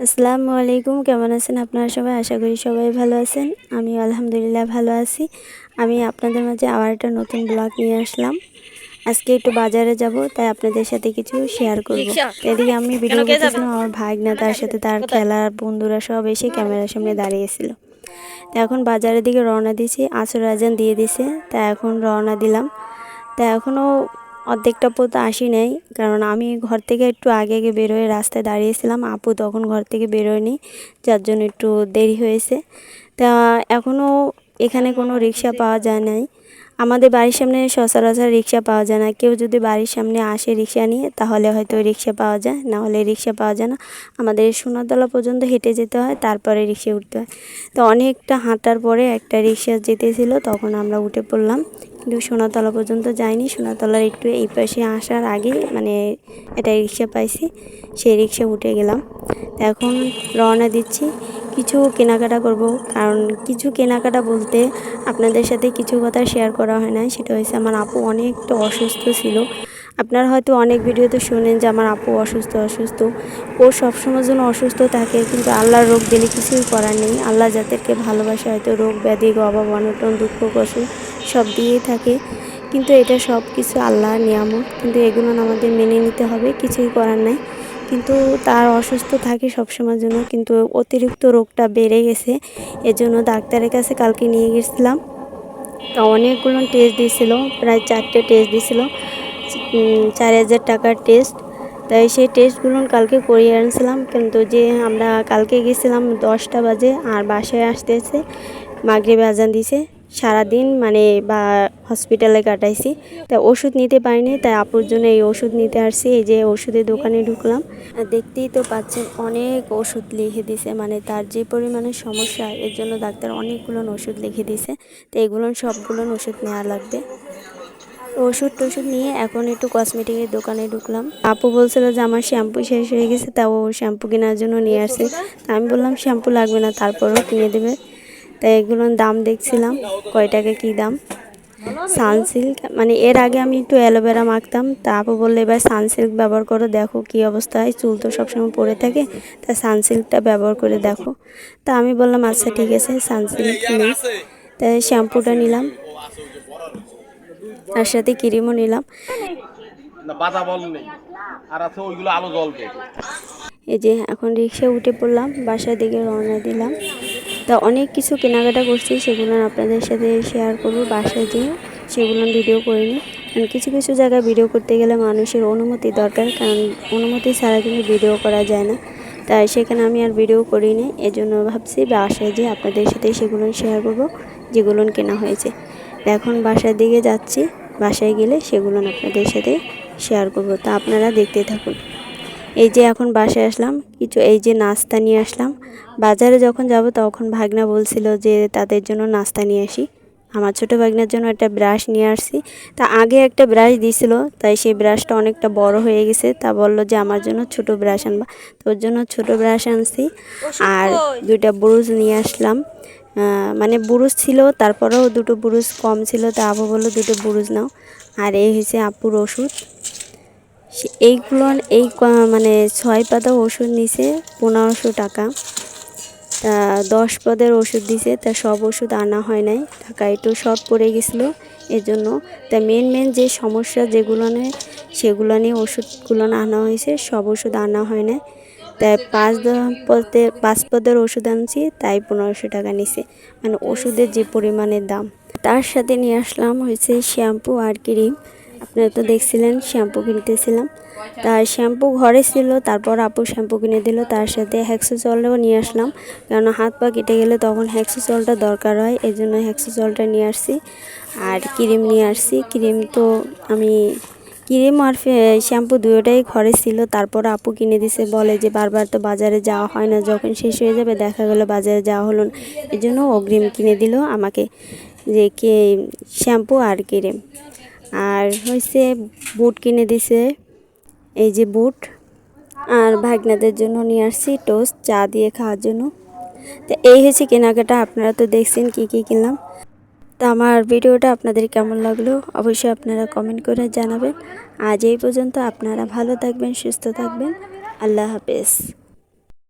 আসসালামু আলাইকুম, কেমন আছেন আপনারা সবাই? আশা করি সবাই ভালো আছেন। আমি আলহামদুলিল্লাহ ভালো আছি। আমি আপনাদের মাঝে আবার একটা নতুন ব্লগ নিয়ে আসলাম। আজকে একটু বাজারে যাব, তাই আপনাদের সাথে কিছু শেয়ার করব। এদিকে আমি ভিডিও করতেছিলাম, আমার ভাগনা তার সাথে তার খেলার বন্ধুরা সব এসে ক্যামেরার সামনে দাঁড়িয়েছিল। তা এখন বাজারের দিকে রওনা দিয়েছি, আসর আজান দিয়ে দিছে, তা এখন রওনা দিলাম। তা এখনও অর্ধেকটা পথ আসি নাই, কারণ আমি ঘর থেকে একটু আগে আগে বেরোয় রাস্তায় দাঁড়িয়েছিলাম। আপু তখন ঘর থেকে বেরোয়নি, যার জন্য একটু দেরি হয়েছে। তা এখনও এখানে কোনো রিক্সা পাওয়া যায় নাই। আমাদের বাড়ির সামনে সচরাচর রিক্সা পাওয়া যায় না। কেউ যদি বাড়ির সামনে আসে রিক্সা নিয়ে, তাহলে হয়তো রিক্সা পাওয়া যায়, না হলে রিক্সা পাওয়া যায় না। আমাদের সোনাতলা পর্যন্ত হেঁটে যেতে হয়, তারপরে রিক্সা উঠতে হয়। তো অনেকটা হাঁটার পরে একটা রিক্সা যেতেছিল, তখন আমরা উঠে পড়লাম। কিন্তু সোনাতলা পর্যন্ত যাইনি, সোনাতলার একটু এই পাশে আসার আগে মানে একটা রিক্সা পাইছি, সেই রিক্সা উঠে গেলাম। এখন রওনা দিচ্ছি, কিছু কেনাকাটা করব। কারণ কিছু কেনাকাটা বলতে আপনাদের সাথে কিছু কথা শেয়ার করা হয় না, সেটা হয়েছে আমার আপু অনেকটা অসুস্থ ছিল। আপনারা হয়তো অনেক ভিডিওতে শুনেন যে আমার আপু অসুস্থ অসুস্থ। ও সবসময়ের জন্য অসুস্থ থাকে, কিন্তু আল্লাহর রোগ দিলে কিছুই করার নেই। আল্লাহ যাদেরকে ভালোবাসে হয়তো রোগ ব্যাধি অভাব অনটন দুঃখ কষ্ট সব দিয়েই থাকে, কিন্তু এটা সব কিছু আল্লাহর নিয়ামত, কিন্তু এগুলো আমাদের মেনে নিতে হবে, কিছুই করার নাই। কিন্তু তার অসুস্থ থাকে সবসময়ের জন্য, কিন্তু অতিরিক্ত রোগটা বেড়ে গেছে। এজন্য ডাক্তারের কাছে কালকে নিয়ে গেছিলাম। তা অনেকগুলো টেস্ট দিয়েছিল, প্রায় 4টে টেস্ট দিয়েছিল, 4,000 টাকার টেস্ট। তাই সেই টেস্টগুলো কালকে করিয়ে আনছিলাম, কিন্তু যে আমরা কালকে গেছিলাম 10টা বাজে, আর বাসায় আসতেছে মাগরিবে আজান দিছে। সারাদিন মানে বা হসপিটালে কাটাইছি, তাই ওষুধ নিতে পারিনি। তাই আপুর জন্য এই ওষুধ নিতে আসছি। এই যে ওষুধের দোকানে ঢুকলাম, দেখতেই তো পাচ্ছেন অনেক ওষুধ লিখে দিছে। মানে তার যে পরিমাণে সমস্যা, এর জন্য ডাক্তার অনেকগুলো ওষুধ লিখে দিছে। তো এগুলো সবগুলো ওষুধ নেওয়া লাগবে। ওষুধ টষুধ নিয়ে এখন একটু কসমেটিকের দোকানে ঢুকলাম। আপু বলছিল যে আমার শ্যাম্পু শেষ হয়ে গেছে, তাও শ্যাম্পু কেনার জন্য নিয়ে আসছে। আমি বললাম শ্যাম্পু লাগবে না, তারপরেও কিনে দেবে। তাই এগুলোর দাম দেখছিলাম, কয় টাকা কী দাম। সানসিল্ক, মানে এর আগে আমি একটু অ্যালোভেরা মাখতাম, তা আপু বললে এবার সানসিল্ক ব্যবহার করো, দেখো কী অবস্থা হয়। চুল তো সবসময় পড়ে থাকে, তা সানসিল্কটা ব্যবহার করে দেখো। তা আমি বললাম আচ্ছা ঠিক আছে, সানসিল্ক নিই। তাই শ্যাম্পুটা নিলাম, তার সাথে ক্রিমও নিলাম। এই যে এখন রিক্সা উঠে পড়লাম, বাসার দিকে রওনা দিলাম। তা অনেক কিছু কেনাকাটা করছি, সেগুলো আপনাদের সাথে শেয়ার করবো বাসায় যেয়ে, সেগুলো ভিডিও করিনি। কারণ কিছু কিছু জায়গায় ভিডিও করতে গেলে মানুষের অনুমতি দরকার, কারণ অনুমতি ছাড়া কিন্তু ভিডিও করা যায় না। তাই সেখানে আমি আর ভিডিও করিনি, এজন্য ভাবছি বাসায় যেয়ে আপনাদের সাথে সেগুলো শেয়ার করবো, যেগুলো কেনা হয়েছে। এখন বাসার দিকে যাচ্ছি, বাসায় গেলে সেগুলো আপনাদের সাথে শেয়ার করব, তা আপনারা দেখতে থাকুন। এই যে এখন বাসায় আসলাম, কিছু এই যে নাস্তা নিয়ে আসলাম। বাজারে যখন যাব তখন ভাগনা বলছিল যে তাদের জন্য নাস্তা নিয়ে আসি। আমার ছোটো ভাগনার জন্য একটা ব্রাশ নিয়ে আসছি। তা আগে একটা ব্রাশ দিয়েছিল, তাই সেই ব্রাশটা অনেকটা বড় হয়ে গেছে, তা বললো যে আমার জন্য ছোট ব্রাশ আনবা। তো ওর জন্য ছোটো ব্রাশ আনছি, আর 2টা ব্রুশ নিয়ে আসলাম। মানে ব্রুশ ছিল, তারপরেও 2টো ব্রুশ কম ছিল, তা আপু বললো 2টো ব্রুশ নাও। আর এই হয়েছে আপুর ওষুধ। এইগুলো মানে 6 পাতা ওষুধ নিছে 1500 টাকা। তা 10 পদের ওষুধ দিছে, তা সব ওষুধ আনা হয় নাই, টাকা একটু শর্ট পড়ে গেছিলো এজন্য। তা মেন যে সমস্যা যেগুলো নেই, সেগুলো নিয়ে ওষুধগুলো আনা হয়েছে, সব ওষুধ আনা হয় না। তাই 5 পদের ওষুধ আনছি, তাই 1500 টাকা নিছে, মানে ওষুধের যে পরিমাণের দাম। তার সাথে নিয়ে আসলাম হয়েছে শ্যাম্পু আর ক্রিম। আপনারা তো দেখছিলেন শ্যাম্পু কিনতেছিলাম, তার শ্যাম্পু ঘরে ছিল, তারপর আপু শ্যাম্পু কিনে দিল। তার সাথে হ্যাক্সোজলও নিয়ে আসলাম, কারণ হাত পা কেটে গেলে তখন হ্যাক্সোজলটা দরকার হয়, এই জন্য হ্যাক্সোজলটা নিয়ে আসছি। আর ক্রিম নিয়ে আসছি, ক্রিম তো আমি ক্রিম আর শ্যাম্পু দুটোটাই ঘরে ছিল, তারপর আপু কিনে দিছে। বলে যে বারবার তো বাজারে যাওয়া হয় না, যখন শেষ হয়ে যাবে দেখা গেলো বাজারে যাওয়া হলো না, এই জন্য অগ্রিম কিনে দিল আমাকে, যে শ্যাম্পু আর ক্রিম। আর হয়েছে বুট কিনে দিছে, এই যে বুট। আর ভাগনাদের জন্য নিয়ে আসছি টোস্ট, চা দিয়ে খাওয়ার জন্য। তো এই হয়েছে কেনাকাটা। আপনারা তো দেখছেন কি কি কিনলাম। তা আমার ভিডিওটা আপনাদের কেমন লাগলো অবশ্যই আপনারা কমেন্ট করে জানাবেন। আজ এই পর্যন্ত, আপনারা ভালো থাকবেন, সুস্থ থাকবেন। আল্লাহ হাফেজ।